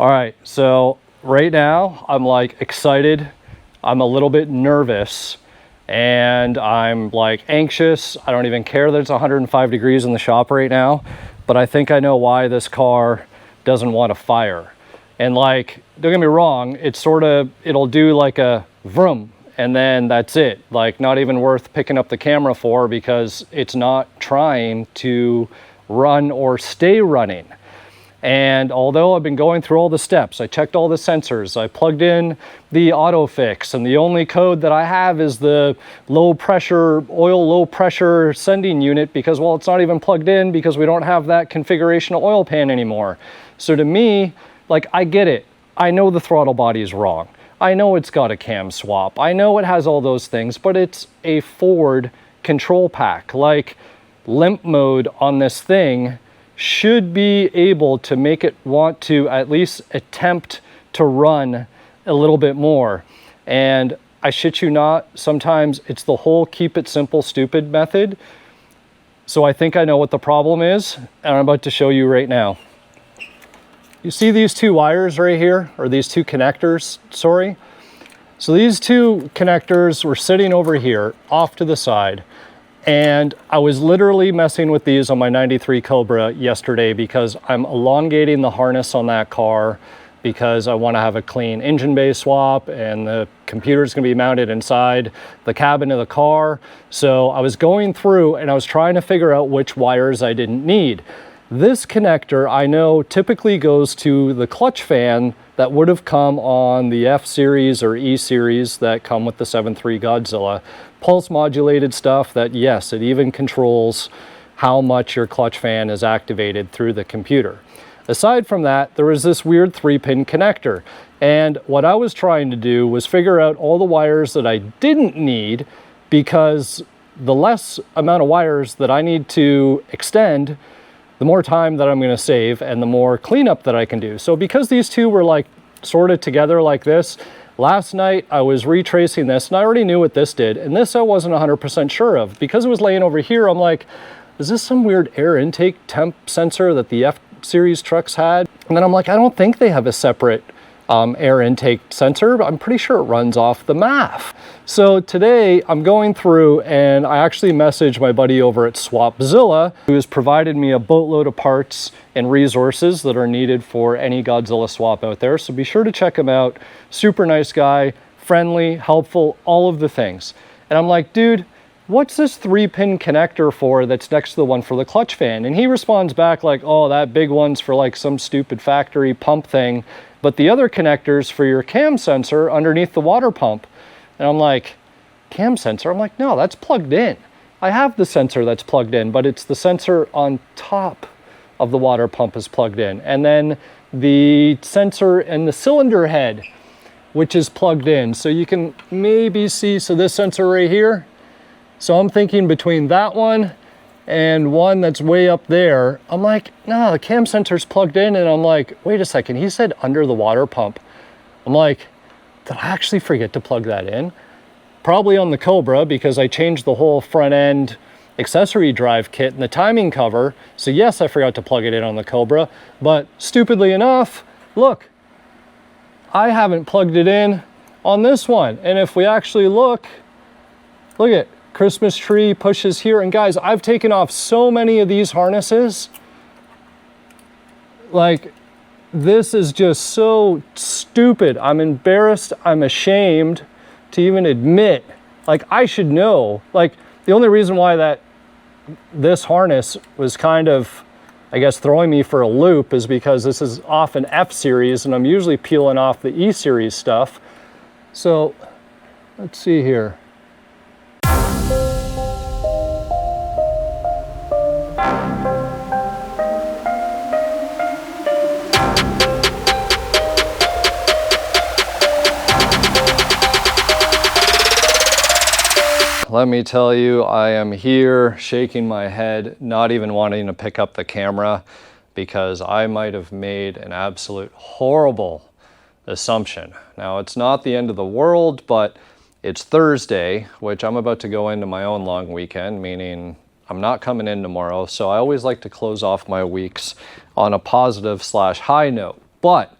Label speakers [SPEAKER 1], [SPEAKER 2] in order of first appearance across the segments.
[SPEAKER 1] All right, so right now I'm like excited. I'm a little bit nervous and I'm like anxious. I don't even care that it's 105 degrees in the shop right now, but I think I know why this car doesn't want to fire. And like, don't get me wrong, it's it'll do like a vroom and then that's it. Like not even worth picking up the camera for because it's not trying to run or stay running. And although I've been going through all the steps, I checked all the sensors, I plugged in the OTOFIX, and the only code that I have is the low pressure, oil low pressure sending unit because, well, it's not even plugged in because we don't have that configuration of oil pan anymore. So to me, like, I get it. I know the throttle body is wrong. I know it's got a cam swap. I know it has all those things, but it's a Ford control pack. Like, limp mode on this thing should be able to make it want to at least attempt to run a little bit more. And I shit you not, sometimes it's the whole keep it simple, stupid method. So I think I know what the problem is, and I'm about to show you right now. You see these two wires right here, or these two connectors, sorry. So these two connectors were sitting over here, off to the side. And I was literally messing with these on my 93 Cobra yesterday because I'm elongating the harness on that car because I want to have a clean engine bay swap and the computer's going to be mounted inside the cabin of the car. So I was going through and I was trying to figure out which wires I didn't need. This connector I know typically goes to the clutch fan that would have come on the F series or E series that come with the 7.3 Godzilla. Pulse modulated stuff that, yes, it even controls how much your clutch fan is activated through the computer. Aside from that, there was this weird 3-pin connector. And what I was trying to do was figure out all the wires that I didn't need because the less amount of wires that I need to extend, the more time that I'm going to save and the more cleanup that I can do. So because these two were like sort of together like this, last night I was retracing this and I already knew what this did, and this I wasn't 100% sure of. Because it was laying over here, I'm like, is this some weird air intake temp sensor that the F series trucks had? And then I'm like, I don't think they have a separate air intake sensor, but I'm pretty sure it runs off the MAF. So today I'm going through and I actually messaged my buddy over at Swapzilla, who has provided me a boatload of parts and resources that are needed for any Godzilla swap out there. So be sure to check him out. Super nice guy, friendly, helpful, all of the things. And I'm like, dude, what's this 3-pin connector for that's next to the one for the clutch fan? And he responds back like, oh, that big one's for like some stupid factory pump thing, but the other connector's for your cam sensor underneath the water pump. And I'm like, cam sensor? I'm like, no, that's plugged in. I have the sensor that's plugged in, but it's the sensor on top of the water pump is plugged in. And then the sensor in the cylinder head, which is plugged in. So you can maybe see, so this sensor right here. So I'm thinking between that one and one that's way up there, I'm like, no, the cam sensor's plugged in. And I'm like, wait a second, he said under the water pump. I'm like, did I actually forget to plug that in? Probably on the Cobra because I changed the whole front end accessory drive kit and the timing cover. So yes, I forgot to plug it in on the Cobra, but stupidly enough, look, I haven't plugged it in on this one. And if we actually look at Christmas tree pushes here. And guys, I've taken off so many of these harnesses. Like, this is just so stupid. I'm embarrassed. I'm ashamed to even admit, like, I should know. Like, the only reason why this harness was kind of, I guess, throwing me for a loop is because this is off an F series and I'm usually peeling off the E series stuff. So let's see here. Let me tell you, I am here shaking my head, not even wanting to pick up the camera because I might have made an absolute horrible assumption. Now, it's not the end of the world, but it's Thursday, which I'm about to go into my own long weekend, meaning I'm not coming in tomorrow. So I always like to close off my weeks on a positive / high note. But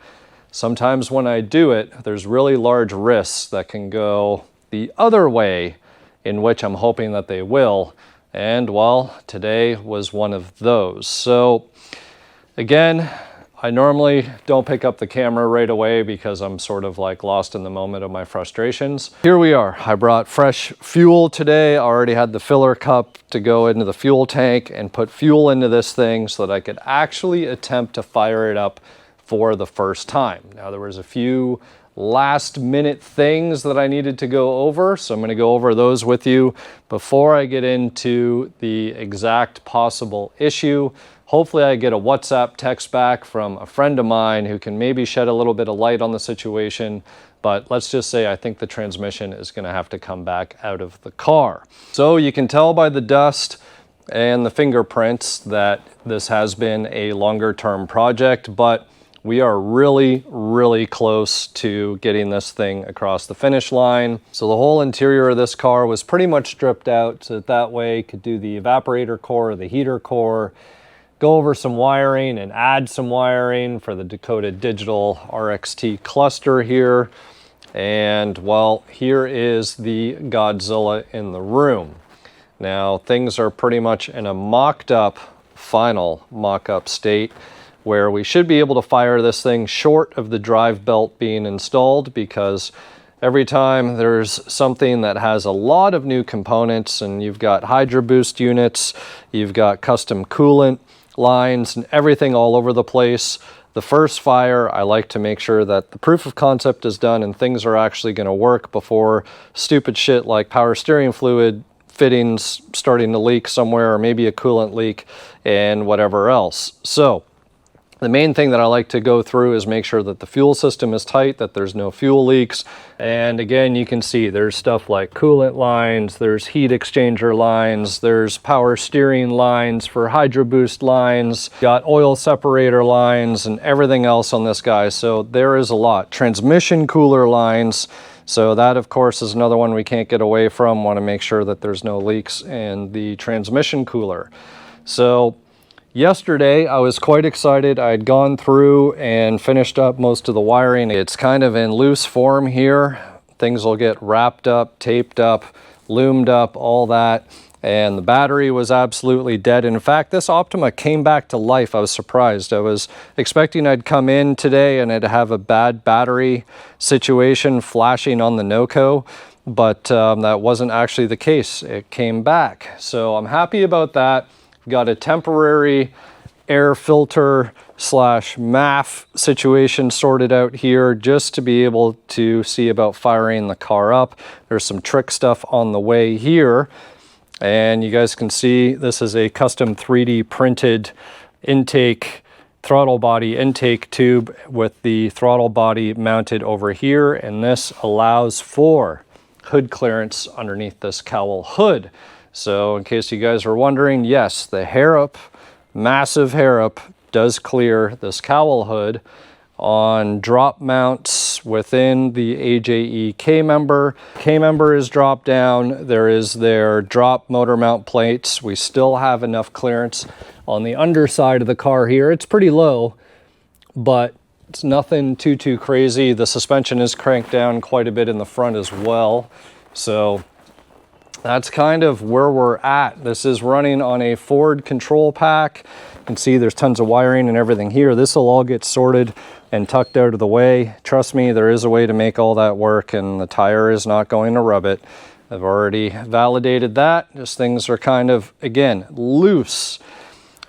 [SPEAKER 1] sometimes when I do it, there's really large risks that can go the other way, in which I'm hoping that they will. And well, today was one of those. So again, I normally don't pick up the camera right away because I'm sort of like lost in the moment of my frustrations. Here we are. I brought fresh fuel today. I already had the filler cup to go into the fuel tank and put fuel into this thing so that I could actually attempt to fire it up for the first time. Now, there was a few last minute things that I needed to go over, so I'm going to go over those with you before I get into the exact possible issue. Hopefully I get a WhatsApp text back from a friend of mine who can maybe shed a little bit of light on the situation, but let's just say I think the transmission is going to have to come back out of the car. So you can tell by the dust and the fingerprints that this has been a longer term project, but we are really, really close to getting this thing across the finish line. So the whole interior of this car was pretty much stripped out, so that way could do the evaporator core, the heater core, go over some wiring and add some wiring for the Dakota Digital RXT cluster here. And well, here is the Godzilla in the room. Now things are pretty much in a mocked up, final mock-up state, where we should be able to fire this thing short of the drive belt being installed, because every time there's something that has a lot of new components and you've got Hydro Boost units, you've got custom coolant lines and everything all over the place, the first fire, I like to make sure that the proof of concept is done and things are actually going to work before stupid shit like power steering fluid fittings starting to leak somewhere, or maybe a coolant leak and whatever else. So the main thing that I like to go through is make sure that the fuel system is tight, that there's no fuel leaks. And again, you can see there's stuff like coolant lines, there's heat exchanger lines, there's power steering lines for Hydro Boost lines, got oil separator lines and everything else on this guy. So there is a lot. Transmission cooler lines. So that, of course, is another one we can't get away from. Want to make sure that there's no leaks in the transmission cooler. So yesterday, I was quite excited. I had gone through and finished up most of the wiring. It's kind of in loose form here. Things will get wrapped up, taped up, loomed up, all that. And the battery was absolutely dead. In fact, this Optima came back to life. I was surprised. I was expecting I'd come in today and it'd have a bad battery situation flashing on the NOCO, but that wasn't actually the case. It came back. So I'm happy about that. Got a temporary air filter slash MAF situation sorted out here just to be able to see about firing the car up. There's some trick stuff on the way here. And you guys can see this is a custom 3D printed intake, throttle body intake tube with the throttle body mounted over here. And this allows for hood clearance underneath this cowl hood. So in case you guys were wondering, yes, the HARROP, massive HARROP, does clear this cowl hood on drop mounts within the AJE K-member. K-member is dropped down. There is their drop motor mount plates. We still have enough clearance on the underside of the car here. It's pretty low, but it's nothing too crazy. The suspension is cranked down quite a bit in the front as well. So that's kind of where we're at. This is running on a Ford control pack. You can see there's tons of wiring and everything here. This will all get sorted and tucked out of the way. Trust me, there is a way to make all that work, and the tire is not going to rub it. I've already validated that. Just things are kind of, again, loose.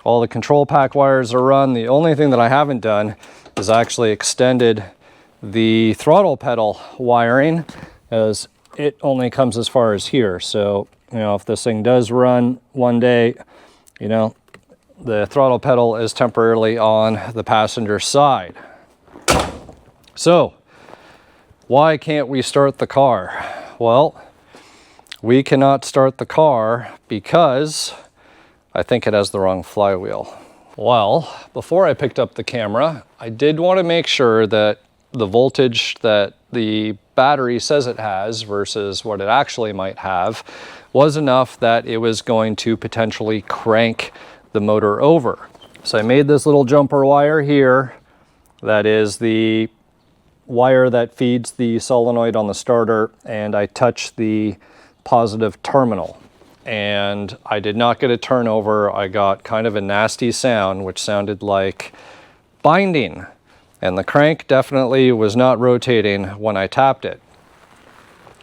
[SPEAKER 1] All the control pack wires are run. The only thing that I haven't done is actually extended the throttle pedal wiring, as it only comes as far as here. So, you know, if this thing does run one day, you know, the throttle pedal is temporarily on the passenger side. So, why can't we start the car? Well, we cannot start the car because I think it has the wrong flywheel. Well, before I picked up the camera, I did want to make sure that the voltage that the battery says it has versus what it actually might have was enough that it was going to potentially crank the motor over. So I made this little jumper wire here that is the wire that feeds the solenoid on the starter, and I touched the positive terminal. And I did not get a turnover. I got kind of a nasty sound, which sounded like binding. And the crank definitely was not rotating when I tapped it.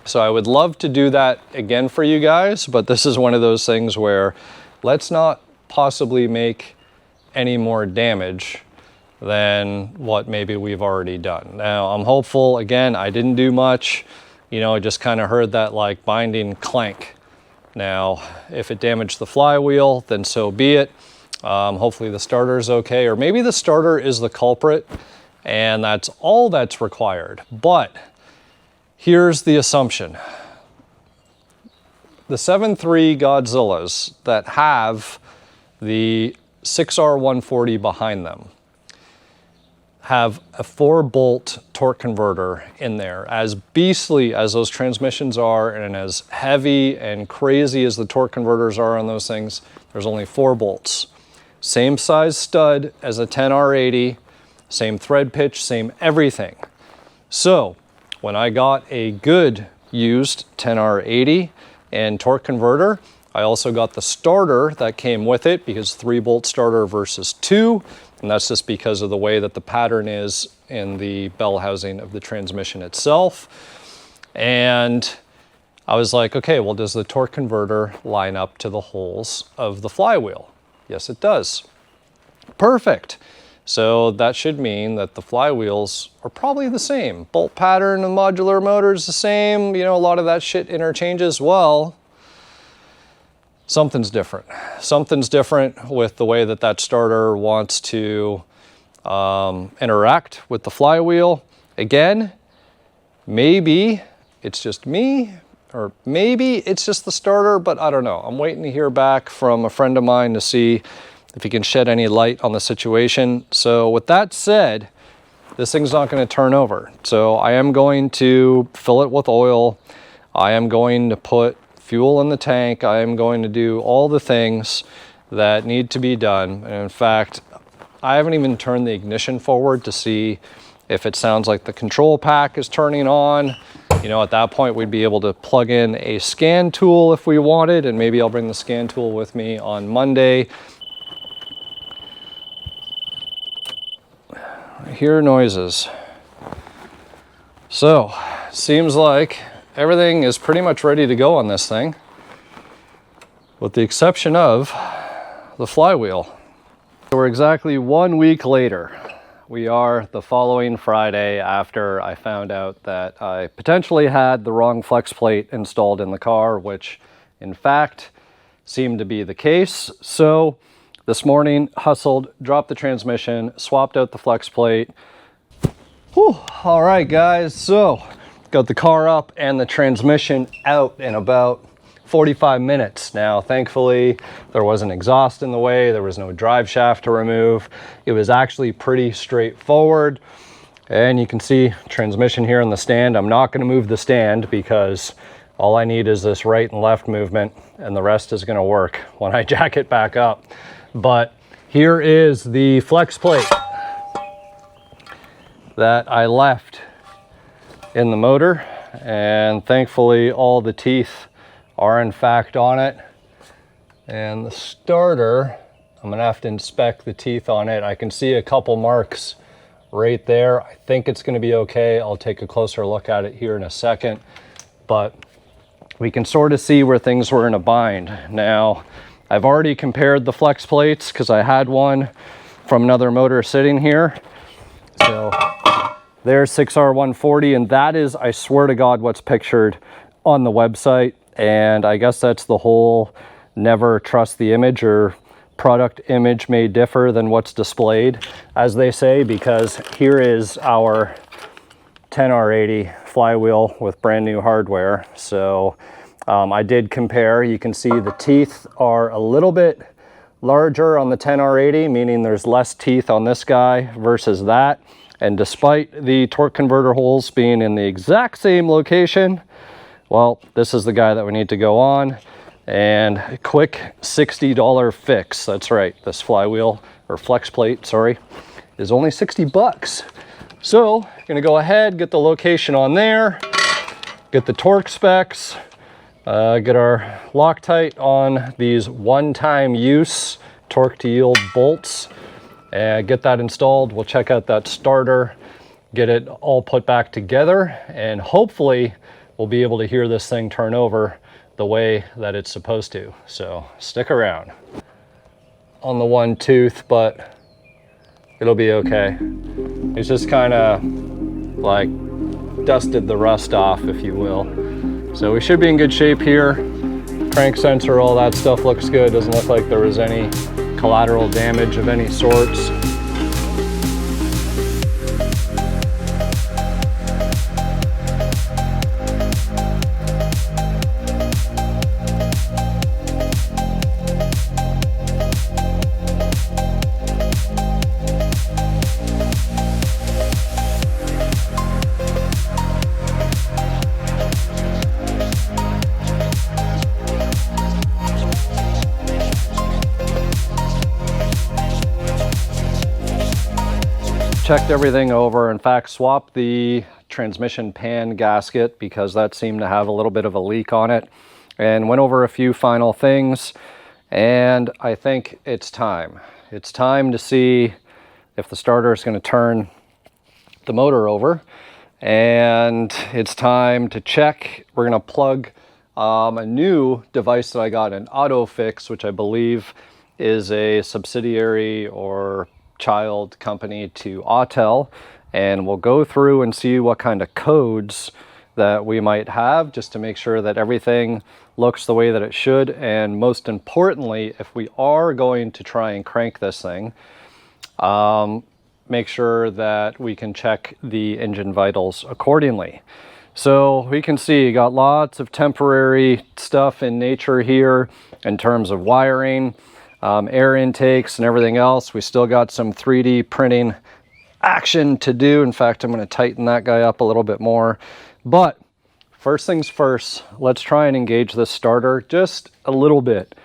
[SPEAKER 1] So I would love to do that again for you guys, but this is one of those things where let's not possibly make any more damage than what maybe we've already done. Now, I'm hopeful, again, I didn't do much. You know, I just kind of heard that like binding clank. Now, if it damaged the flywheel, then so be it. Hopefully the starter is okay, or maybe the starter is the culprit and that's all that's required. But here's the assumption. The 7.3 Godzillas that have the 6R140 behind them have a 4-bolt torque converter in there. As beastly as those transmissions are and as heavy and crazy as the torque converters are on those things, there's only 4 bolts. Same size stud as a 10R80, same thread pitch, same everything. So when I got a good used 10R80 and torque converter, I also got the starter that came with it, because 3-bolt starter versus 2, and that's just because of the way that the pattern is in the bell housing of the transmission itself. And I was like, okay, well, does the torque converter line up to the holes of the flywheel? Yes, it does. Perfect. So that should mean that the flywheels are probably the same. Bolt pattern and modular motor is the same. You know, a lot of that shit interchanges. Well, something's different. Something's different with the way that that starter wants to interact with the flywheel. Again, maybe it's just me, or maybe it's just the starter, but I don't know. I'm waiting to hear back from a friend of mine to see if he can shed any light on the situation. So with that said, this thing's not going to turn over. So I am going to fill it with oil. I am going to put fuel in the tank. I am going to do all the things that need to be done. And in fact, I haven't even turned the ignition forward to see if it sounds like the control pack is turning on. You know, at that point, we'd be able to plug in a scan tool if we wanted, and maybe I'll bring the scan tool with me on Monday. I hear noises. So, seems like everything is pretty much ready to go on this thing, with the exception of the flywheel. So we're exactly 1 week later. We are the following Friday after I found out that I potentially had the wrong flex plate installed in the car, which in fact seemed to be the case. So this morning, hustled, dropped the transmission, swapped out the flex plate. Whew. All right, guys, so got the car up and the transmission out in about 45 minutes. Now, thankfully, there wasn't exhaust in the way. There was no drive shaft to remove. It was actually pretty straightforward. And you can see transmission here in the stand. I'm not going to move the stand because all I need is this right and left movement, and the rest is going to work when I jack it back up. But here is the flex plate that I left in the motor, and thankfully all the teeth are in fact on it. And the starter, I'm gonna have to inspect the teeth on it. I can see a couple marks right there. I think it's gonna be okay. I'll take a closer look at it here in a second, but we can sort of see where things were in a bind. Now, I've already compared the flex plates because I had one from another motor sitting here. So there's 6R140, and that is, I swear to God, what's pictured on the website. And I guess that's the whole never trust the image, or product image may differ than what's displayed, as they say, because here is our 10R80 flywheel with brand new hardware. So I did compare. You can see the teeth are a little bit larger on the 10R80, meaning there's less teeth on this guy versus that. And despite the torque converter holes being in the exact same location, well, this is the guy that we need to go on. And a quick $60 fix. That's right, this flywheel, or flex plate, sorry, is only 60 bucks. So gonna go ahead, get the location on there, get the torque specs, get our Loctite on these one-time use torque to yield bolts, and get that installed. We'll check out that starter, get it all put back together, and hopefully we'll be able to hear this thing turn over the way that it's supposed to. So stick around. On the one tooth, but it'll be okay. It's just kind of like dusted the rust off, if you will. So we should be in good shape here. Crank sensor, all that stuff looks good. Doesn't look like there was any collateral damage of any sorts. Checked everything over. In fact, swapped the transmission pan gasket because that seemed to have a little bit of a leak on it, and went over a few final things. And I think it's time. It's time to see if the starter is going to turn the motor over, and it's time to check. We're going to plug a new device that I got, an OTOFIX, which I believe is a subsidiary or child company to Autel, and we'll go through and see what kind of codes that we might have, just to make sure that everything looks the way that it should. And most importantly, if we are going to try and crank this thing, make sure that we can check the engine vitals accordingly. So we can see, got lots of temporary stuff in nature here in terms of wiring, air intakes and everything else. We still got some 3D printing action to do. In fact, I'm going to tighten that guy up a little bit more. But first things first, let's try and engage this starter just a little bit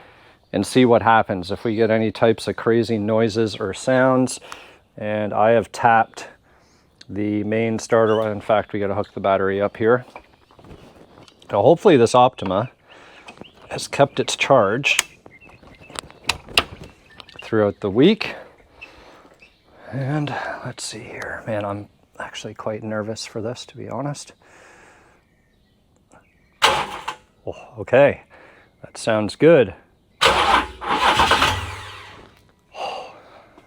[SPEAKER 1] and see what happens if we get any types of crazy noises or sounds. And I have tapped the main starter. In fact, we got to hook the battery up here. So hopefully this Optima has kept its charge throughout the week. And let's see here. Man, I'm actually quite nervous for this, to be honest. Oh, okay, that sounds good.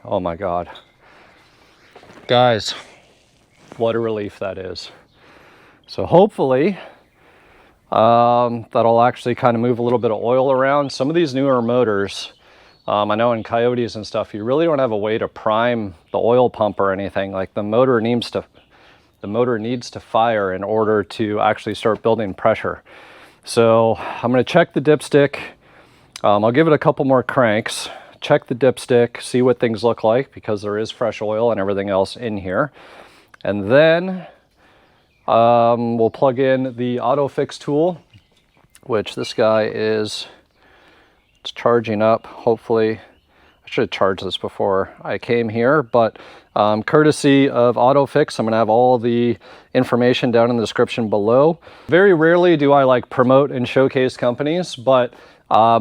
[SPEAKER 1] Oh my God. Guys, what a relief that is. So hopefully that'll actually kind of move a little bit of oil around. Some of these newer motors, I know in Coyotes and stuff, you really don't have a way to prime the oil pump or anything. Like the motor needs to fire in order to actually start building pressure. So I'm going to check the dipstick. I'll give it a couple more cranks, check the dipstick, see what things look like, because there is fresh oil and everything else in here. And then we'll plug in the OTOFIX tool, which this guy is... It's charging up. Hopefully, I should have charged this before I came here, but courtesy of OTOFIX, I'm going to have all the information down in the description below. Very rarely do I like promote and showcase companies, but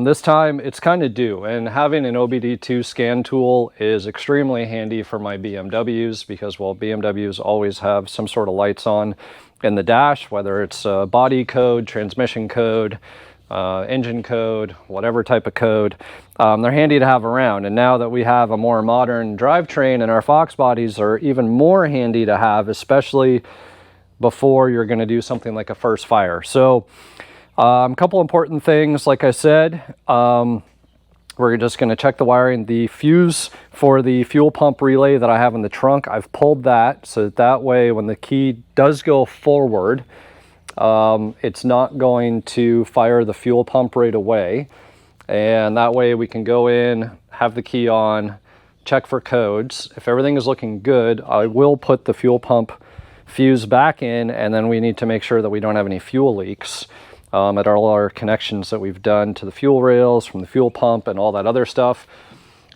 [SPEAKER 1] this time it's kind of due. And having an OBDII scan tool is extremely handy for my BMWs because, well, BMWs always have some sort of lights on in the dash, whether it's body code, transmission code, engine code, whatever type of code. They're handy to have around. And now that we have a more modern drivetrain, and our Fox bodies are even more handy to have, especially before you're going to do something like a first fire. So a couple important things. Like I said, we're just going to check the wiring. The fuse for the fuel pump relay that I have in the trunk, I've pulled that so that way when the key does go forward, it's not going to fire the fuel pump right away. And that way we can go in, have the key on, check for codes. If everything is looking good, I will put the fuel pump fuse back in, and then we need to make sure that we don't have any fuel leaks at all our connections that we've done to the fuel rails from the fuel pump and all that other stuff.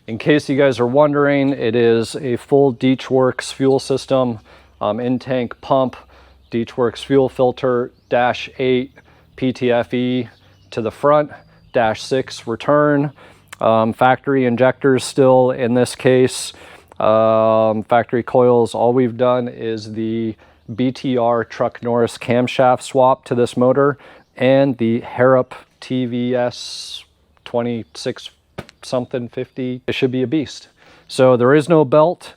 [SPEAKER 1] In case you guys are wondering, it is a full Deechworks fuel system. in-tank pump, Deechworks fuel filter, -8 PTFE to the front, -6 return, factory injectors still in this case, factory coils. All we've done is the BTR Truck Norris camshaft swap to this motor and the HARROP TVS2650. It should be a beast. So there is no belt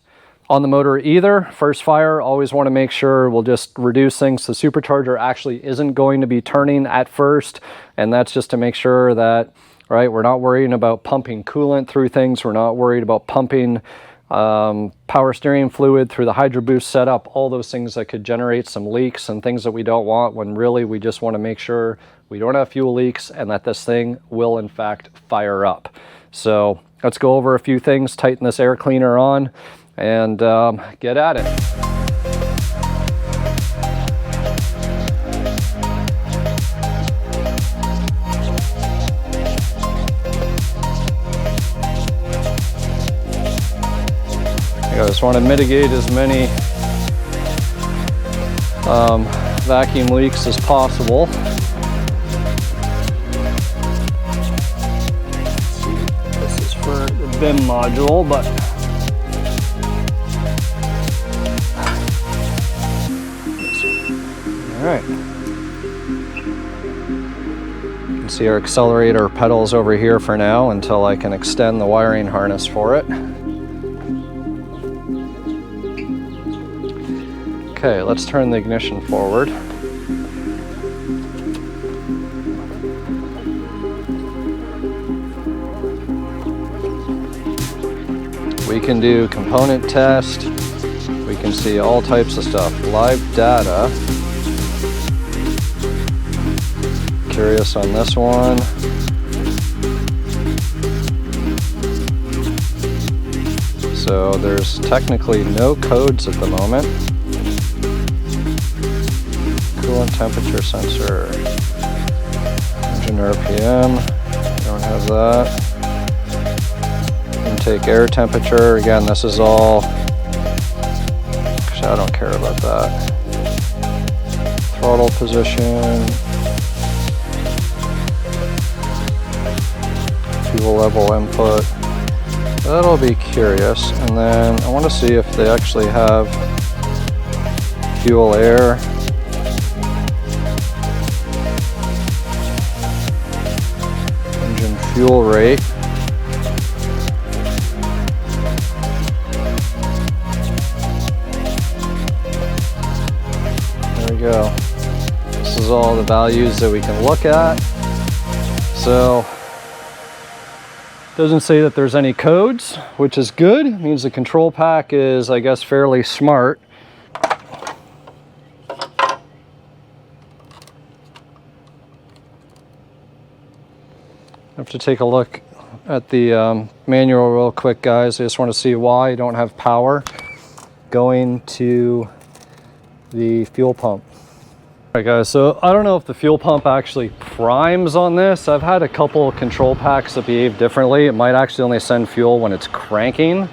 [SPEAKER 1] on the motor either. First fire, always want to make sure we'll just reduce things. The supercharger actually isn't going to be turning at first, and that's just to make sure that, right, we're not worrying about pumping coolant through things. We're not worried about pumping power steering fluid through the Hydro Boost setup, all those things that could generate some leaks and things that we don't want, when really we just want to make sure we don't have fuel leaks and that this thing will in fact fire up. So let's go over a few things, tighten this air cleaner on, and get at it. I just want to mitigate as many vacuum leaks as possible. This is for the BIM module, but all right. You can see our accelerator pedals over here for now until I can extend the wiring harness for it. Okay, let's turn the ignition forward. We can do component test. We can see all types of stuff. Live data. Curious on this one. So there's technically no codes at the moment. Coolant temperature sensor, engine RPM, don't have that. Intake air temperature, again, this is all, actually I don't care about that. Throttle position, fuel level input, that'll be curious. And then I want to see if they actually have fuel air. Fuel rate. There we go. This is all the values that we can look at. So, doesn't say that there's any codes, which is good. It means the control pack is, I guess, fairly smart. I have to take a look at the manual real quick, guys. I just want to see why I don't have power going to the fuel pump. All right, guys, so I don't know if the fuel pump actually primes on this. I've had a couple of control packs that behave differently. It might actually only send fuel when it's cranking.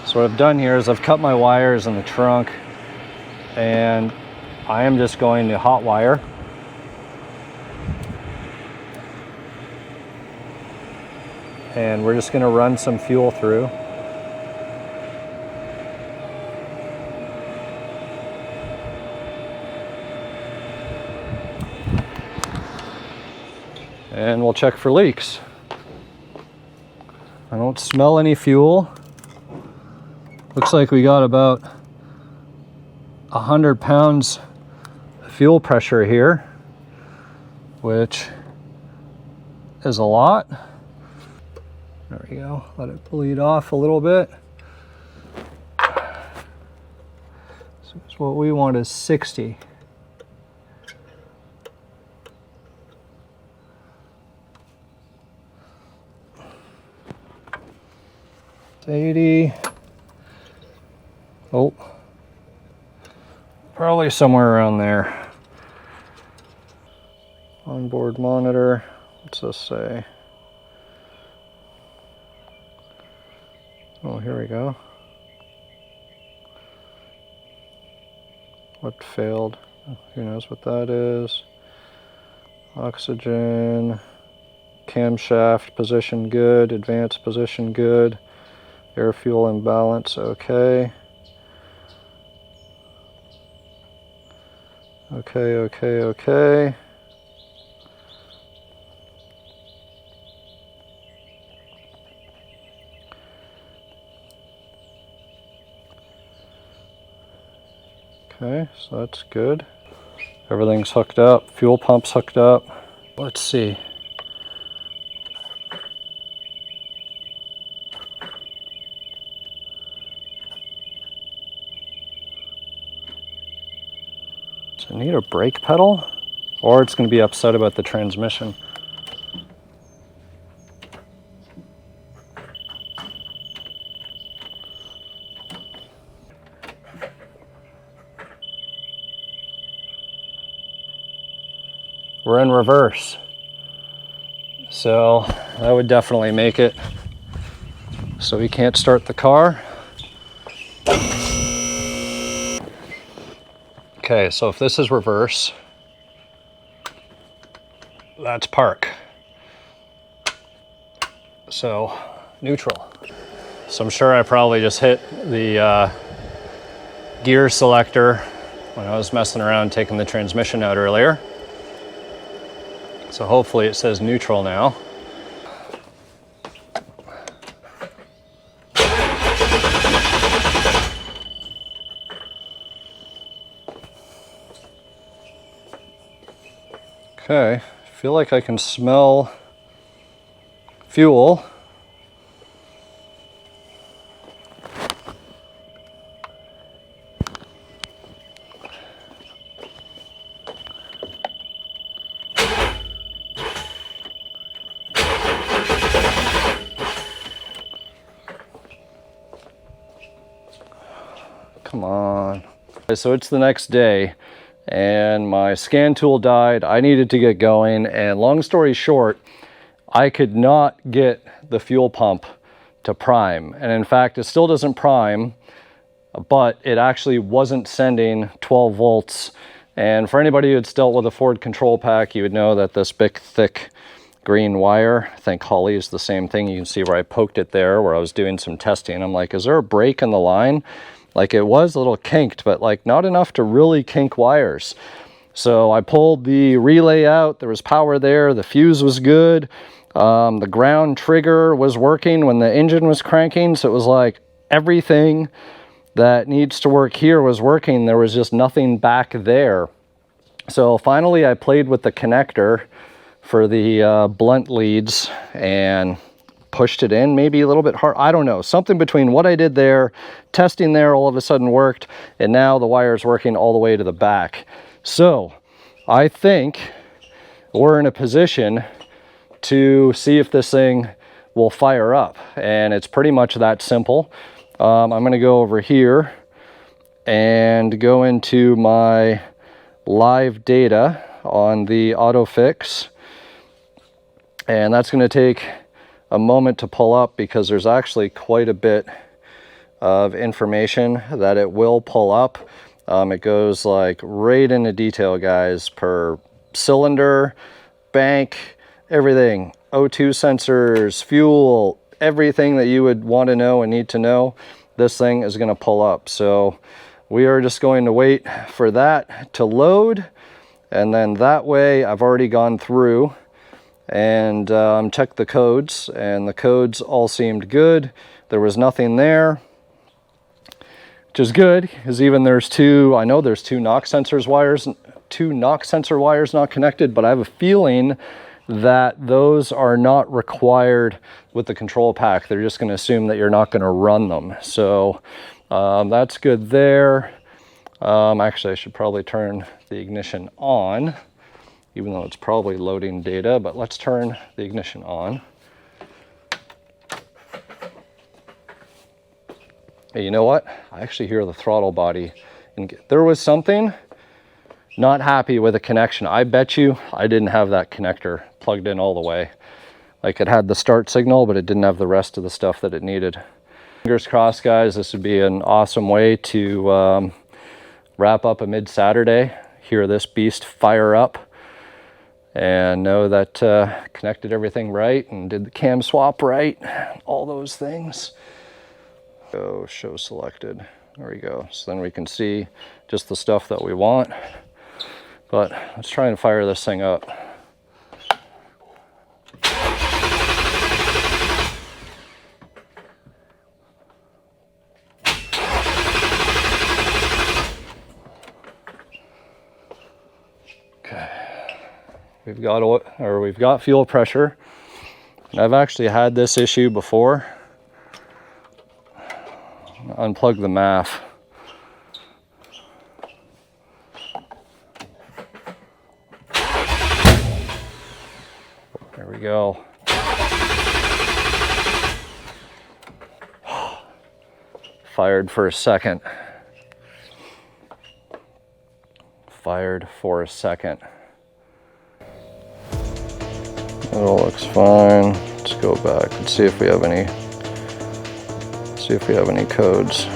[SPEAKER 1] So what I've done here is I've cut my wires in the trunk, and I am just going to hot wire. And we're just going to run some fuel through. And we'll check for leaks. I don't smell any fuel. Looks like we got about 100 pounds of fuel pressure here, which is a lot. There we go, let it bleed off a little bit. So what we want is 60. It's 80. Oh, probably somewhere around there. Onboard monitor, what's this say? Oh, here we go. What failed? Who knows what that is? Oxygen, camshaft position good, advanced position good, air fuel imbalance okay. Okay. Okay, so that's good. Everything's hooked up, fuel pump's hooked up. Let's see. Does it need a brake pedal? Or it's going to be upset about the transmission. We're in reverse, so that would definitely make it so we can't start the car. Okay, so if this is reverse, that's park. So neutral. So I'm sure I probably just hit the gear selector when I was messing around taking the transmission out earlier. So hopefully it says neutral now. Okay, I feel like I can smell fuel. Come on. So it's the next day and my scan tool died. I needed to get going, and long story short, I could not get the fuel pump to prime. And in fact, it still doesn't prime, but it actually wasn't sending 12 volts. And for anybody who's dealt with a Ford control pack, you would know that this big, thick green wire, I think Holly is the same thing. You can see where I poked it there, where I was doing some testing. I'm like, is there a break in the line? Like, it was a little kinked, but like not enough to really kink wires. So I pulled the relay out. There was power there. The fuse was good. The ground trigger was working when the engine was cranking. So it was like everything that needs to work here was working. There was just nothing back there. So finally I played with the connector for the blunt leads and pushed it in maybe a little bit hard. I don't know, something between what I did there, testing there all of a sudden worked, and now the wire is working all the way to the back. So I think we're in a position to see if this thing will fire up, and it's pretty much that simple. I'm going to go over here and go into my live data on the AutoFix, and that's going to take a moment to pull up because there's actually quite a bit of information that it will pull up. It goes like right into detail, guys, per cylinder, bank, everything, O2 sensors, fuel, everything that you would want to know and need to know, this thing is going to pull up. So we are just going to wait for that to load, and then that way I've already gone through and checked the codes, and the codes all seemed good. There was nothing there, which is good, because even there's I know there's two knock sensor wires not connected, but I have a feeling that those are not required with the control pack. They're just going to assume that you're not going to run them. So that's good there. Actually, I should probably turn the ignition on, even though it's probably loading data, but let's turn the ignition on. Hey, you know what? I actually hear the throttle body. And there was something not happy with the connection. I bet you I didn't have that connector plugged in all the way. Like, it had the start signal, but it didn't have the rest of the stuff that it needed. Fingers crossed, guys, this would be an awesome way to wrap up a mid-Saturday, hear this beast fire up, and know that connected everything right and did the cam swap right, all those things. Go show selected. There we go. So then we can see just the stuff that we want. But let's try and fire this thing up. Okay. We've got oil, or we've got fuel pressure. And I've actually had this issue before. Unplug the MAF. There we go. Fired for a second. Fired for a second. It all looks fine. Let's go back and see if we have any. See if we have any codes.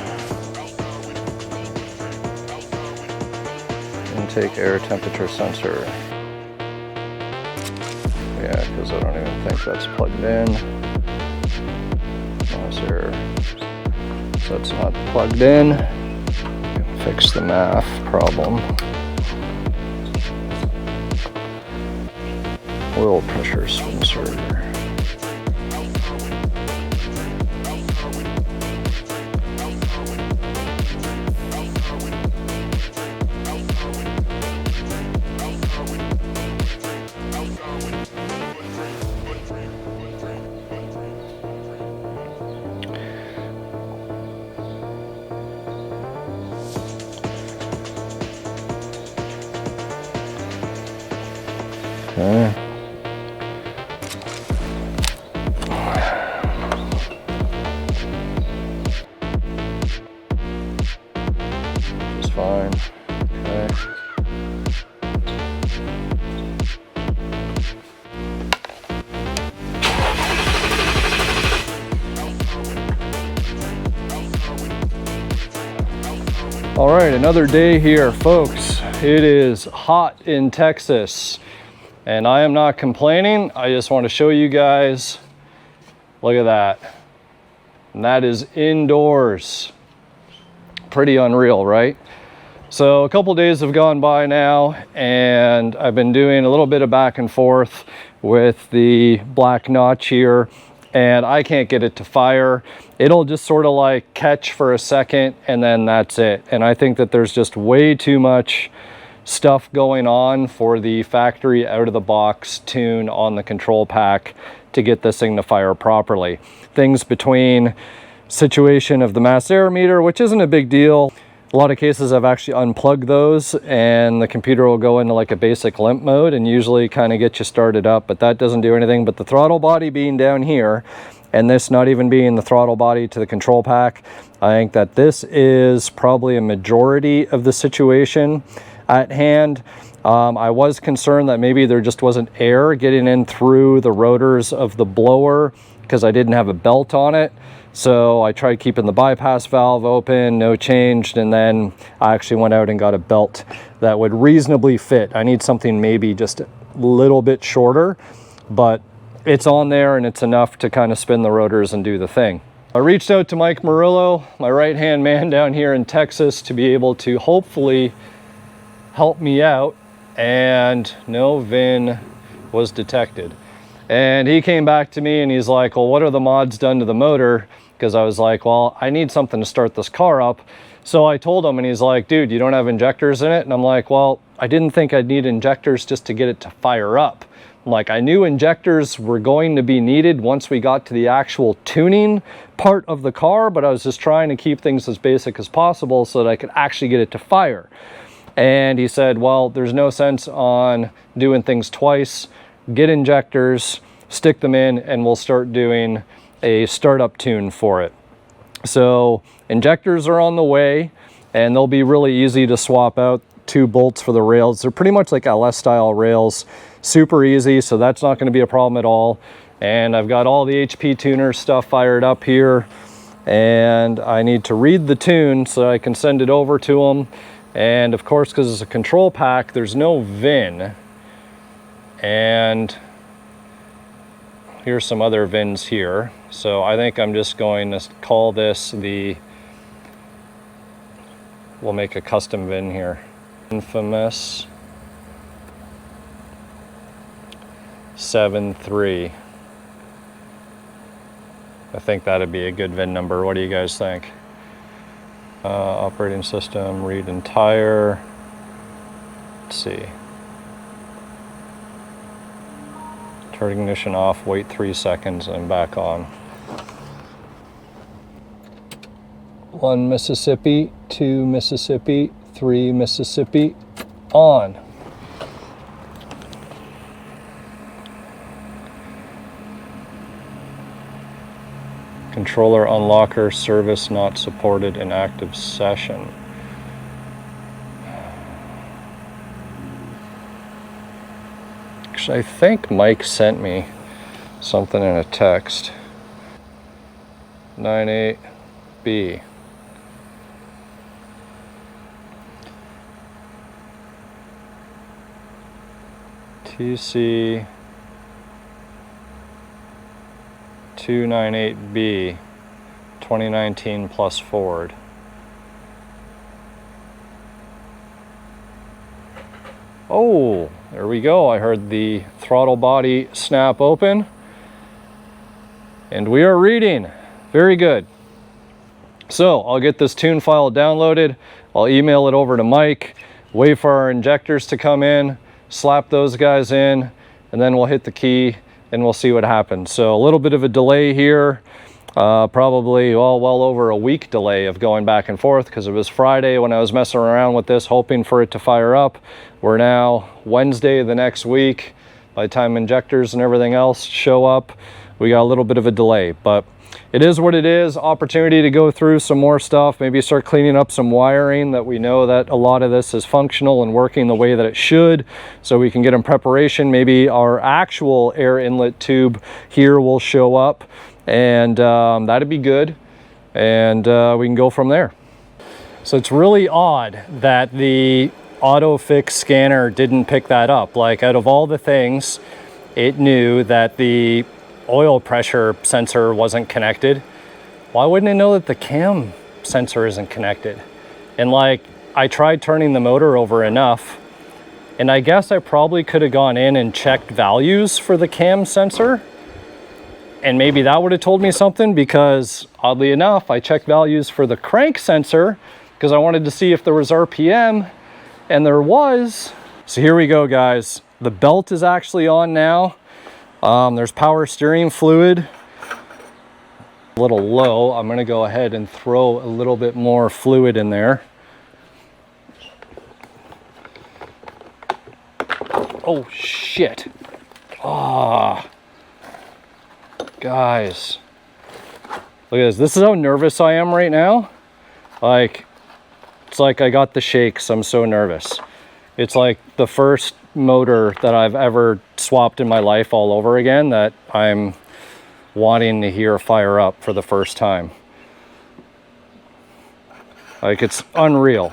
[SPEAKER 1] Intake air temperature sensor. Yeah, because I don't even think that's plugged in. Noise error. So it's not plugged in. Fix the MAF problem. Oil pressure sensor. Okay. Just fine. Okay. All right, another day here, folks. It is hot in Texas. And I am not complaining. I just want to show you guys, look at that. And that is indoors. Pretty unreal, right? So a couple days have gone by now, and I've been doing a little bit of back and forth with the black notch here, and I can't get it to fire. It'll just sort of like catch for a second, and then that's it. And I think that there's just way too much stuff going on for the factory out of the box tune on the control pack to get this thing to fire properly. Things between situation of the mass air meter, which isn't a big deal. A lot of cases I've actually unplugged those and the computer will go into like a basic limp mode and usually kind of get you started up, but that doesn't do anything. But the throttle body being down here and this not even being the throttle body to the control pack, I think that this is probably a majority of the situation at hand. I was concerned that maybe there just wasn't air getting in through the rotors of the blower because I didn't have a belt on it. So I tried keeping the bypass valve open, no changed, and then I actually went out and got a belt that would reasonably fit. I need something maybe just a little bit shorter, but it's on there and it's enough to kind of spin the rotors and do the thing. I reached out to Mike Murillo, my right-hand man down here in Texas, to be able to hopefully help me out, and no VIN was detected. And he came back to me and he's like, well, what are the mods done to the motor? Because I was like, well, I need something to start this car up. So I told him and he's like, dude, you don't have injectors in it? And I'm like, well, I didn't think I'd need injectors just to get it to fire up. Like, I knew injectors were going to be needed once we got to the actual tuning part of the car, but I was just trying to keep things as basic as possible so that I could actually get it to fire. And he said, well, there's no sense on doing things twice. Get injectors, stick them in, and we'll start doing a startup tune for it. So injectors are on the way, and they'll be really easy to swap out. 2 bolts for the rails. They're pretty much like LS style rails. Super easy, so that's not going to be a problem at all. And I've got all the HP tuner stuff fired up here, and I need to read the tune so I can send it over to them. And of course, because it's a control pack, there's no VIN. And here's some other VINs here. So I think I'm just going to call this the, we'll make a custom VIN here. Infamous 73. I think that'd be a good VIN number. What do you guys think? Operating system, read entire. Let's see. Turn ignition off, wait 3 seconds, and back on. 1 Mississippi, 2 Mississippi, 3 Mississippi, on. Controller unlocker service not supported in active session. Actually, I think Mike sent me something in a text. 98B. TC 298B 2019 plus Ford. Oh, there we go. I heard the throttle body snap open. And we are reading. Very good. So I'll get this tune file downloaded. I'll email it over to Mike, wait for our injectors to come in, slap those guys in, and then we'll hit the key and we'll see what happens. So a little bit of a delay here, probably well over a week delay of going back and forth, because it was Friday when I was messing around with this, hoping for it to fire up. We're now Wednesday the next week. By the time injectors and everything else show up, we got a little bit of a delay, but it is what it is. Opportunity to go through some more stuff, maybe start cleaning up some wiring that we know that a lot of this is functional and working the way that it should, so we can get in preparation. Maybe our actual air inlet tube here will show up, and that'd be good, and we can go from there. So it's really odd that the OTOFIX scanner didn't pick that up. Like, out of all the things, it knew that the oil pressure sensor wasn't connected. Why wouldn't it know that the cam sensor isn't connected? And like, I tried turning the motor over enough, and I guess I probably could have gone in and checked values for the cam sensor, and maybe that would have told me something, because oddly enough, I checked values for the crank sensor because I wanted to see if there was RPM, and there was. So here we go, guys. The belt is actually on now. There's power steering fluid. A little low. I'm gonna go ahead and throw a little bit more fluid in there. Oh shit. Ah, guys, look at this. This is how nervous I am right now. Like, it's like I got the shakes. I'm so nervous. It's like the first motor that I've ever swapped in my life all over again that I'm wanting to hear fire up for the first time. Like, it's unreal.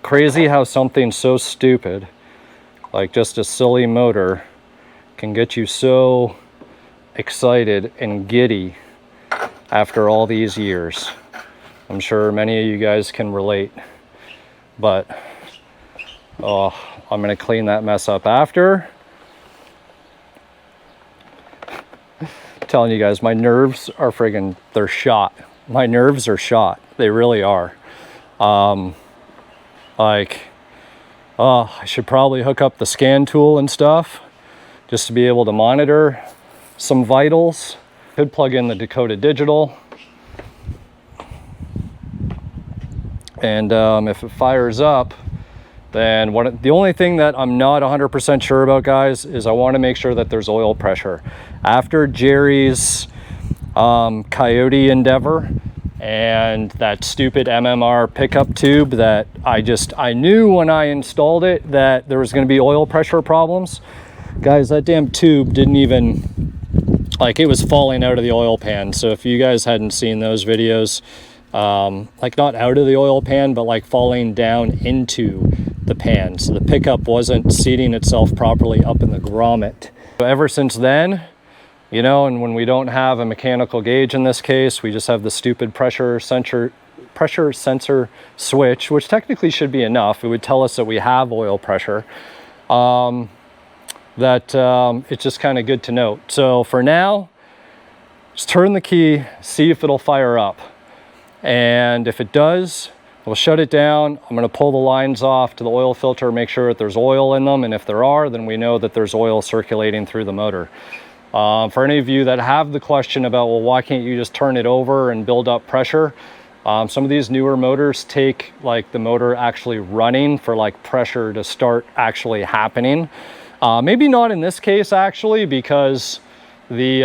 [SPEAKER 1] Crazy how something so stupid, like just a silly motor, can get you so excited and giddy after all these years. I'm sure many of you guys can relate, but oh, I'm gonna clean that mess up after. I'm telling you guys, my nerves are friggin', they're shot. My nerves are shot. They really are. Like, I should probably hook up the scan tool and stuff just to be able to monitor some vitals. Could plug in the Dakota Digital. And if it fires up, then the only thing that I'm not 100% sure about, guys, is I want to make sure that there's oil pressure. After Jerry's Coyote endeavor and that stupid MMR pickup tube that I knew when I installed it that there was going to be oil pressure problems. Guys, that damn tube didn't even, like, it was falling out of the oil pan. So if you guys hadn't seen those videos, like not out of the oil pan, but like falling down into the pan. So the pickup wasn't seating itself properly up in the grommet. So ever since then, you know, and when we don't have a mechanical gauge in this case, we just have the stupid pressure sensor switch, which technically should be enough. It would tell us that we have oil pressure. It's just kind of good to note. So for now, just turn the key, see if it'll fire up. And if it does, we'll shut it down. I'm going to pull the lines off to the oil filter, make sure that there's oil in them. And if there are, then we know that there's oil circulating through the motor. For any of you that have the question about, well, why can't you just turn it over and build up pressure? Some of these newer motors take like the motor actually running for like pressure to start actually happening. Maybe not in this case actually, because the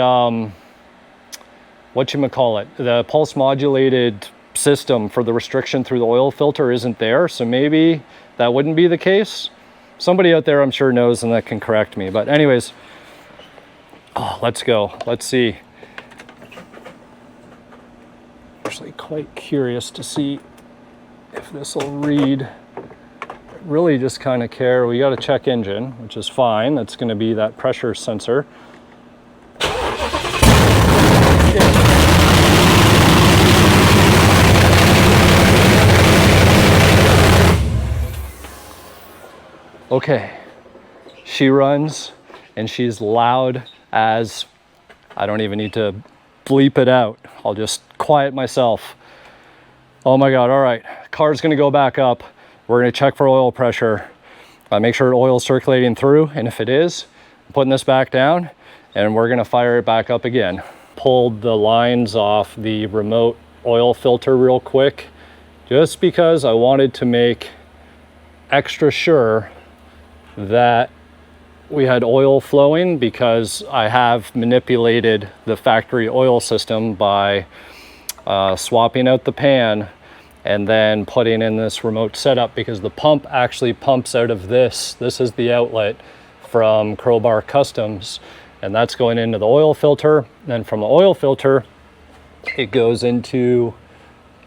[SPEAKER 1] the pulse modulated system for the restriction through the oil filter isn't there, so maybe that wouldn't be the case. Somebody out there I'm sure knows and that can correct me, but anyways, let's go. Let's see. Actually quite curious to see if this will read. Really just kind of care. We got a check engine, which is fine. That's going to be that pressure sensor. Okay, she runs and she's loud as, I don't even need to bleep it out. I'll just quiet myself. Oh my God, all right. Car's gonna go back up. We're gonna check for oil pressure. Make sure oil's circulating through, and if it is, I'm putting this back down and we're gonna fire it back up again. Pulled the lines off the remote oil filter real quick, just because I wanted to make extra sure that we had oil flowing, because I have manipulated the factory oil system by swapping out the pan and then putting in this remote setup, because the pump actually pumps out of this. This is the outlet from Crowbar Customs, and that's going into the oil filter. Then from the oil filter, it goes into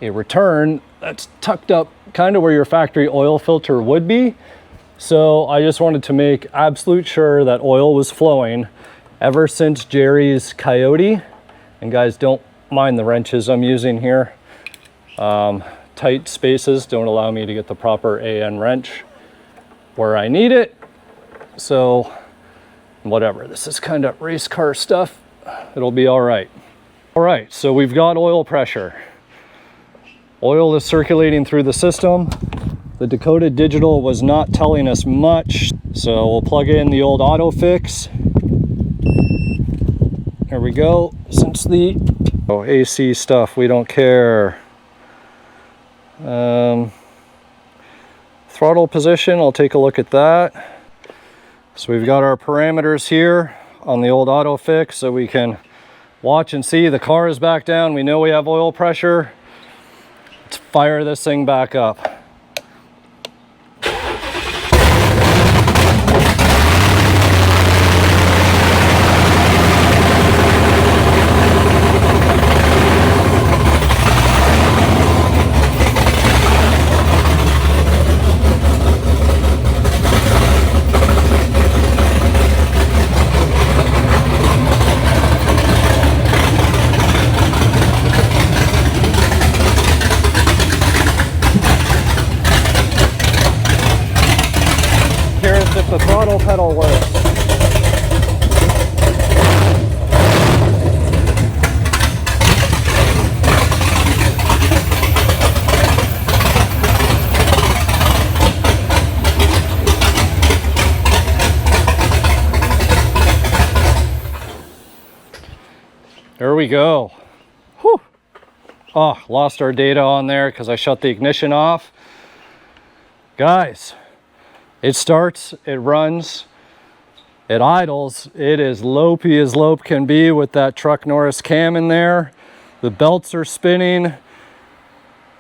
[SPEAKER 1] a return that's tucked up kind of where your factory oil filter would be. So I just wanted to make absolute sure that oil was flowing ever since Jerry's Coyote. And guys, don't mind the wrenches I'm using here. Tight spaces don't allow me to get the proper AN wrench where I need it. So whatever, this is kind of race car stuff. It'll be all right. All right, so we've got oil pressure. Oil is circulating through the system. The decoded digital was not telling us much, so we'll plug in the old OTOFIX. There we go. Since the AC stuff, we don't care. Throttle position, I'll take a look at that. So we've got our parameters here on the old OTOFIX, so we can watch and see the car is back down. We know we have oil pressure. Let's fire this thing back up. If the throttle pedal works. There we go. Whew. Oh, lost our data on there because I shut the ignition off. Guys, it starts, it runs, it idles. It is lopey as lope can be with that Truck Norris cam in there. The belts are spinning.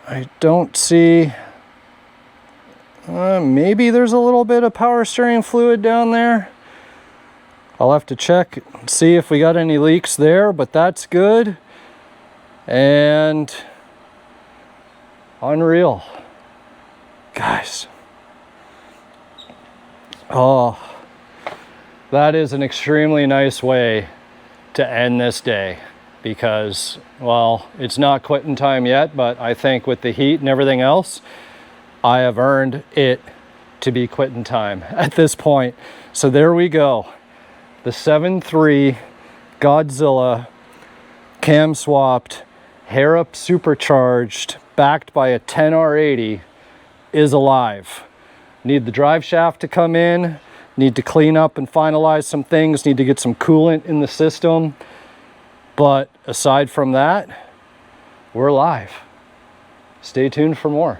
[SPEAKER 1] I don't see, maybe there's a little bit of power steering fluid down there. I'll have to check, see if we got any leaks there, but that's good. And Unreal. Guys. Oh, that is an extremely nice way to end this day because, well, it's not quitting time yet, but I think with the heat and everything else, I have earned it to be quitting time at this point. So there we go. The 7.3 Godzilla cam swapped, HARROP supercharged, backed by a 10R80 is alive. Need the drive shaft to come in, need to clean up and finalize some things, need to get some coolant in the system. But aside from that, we're live. Stay tuned for more.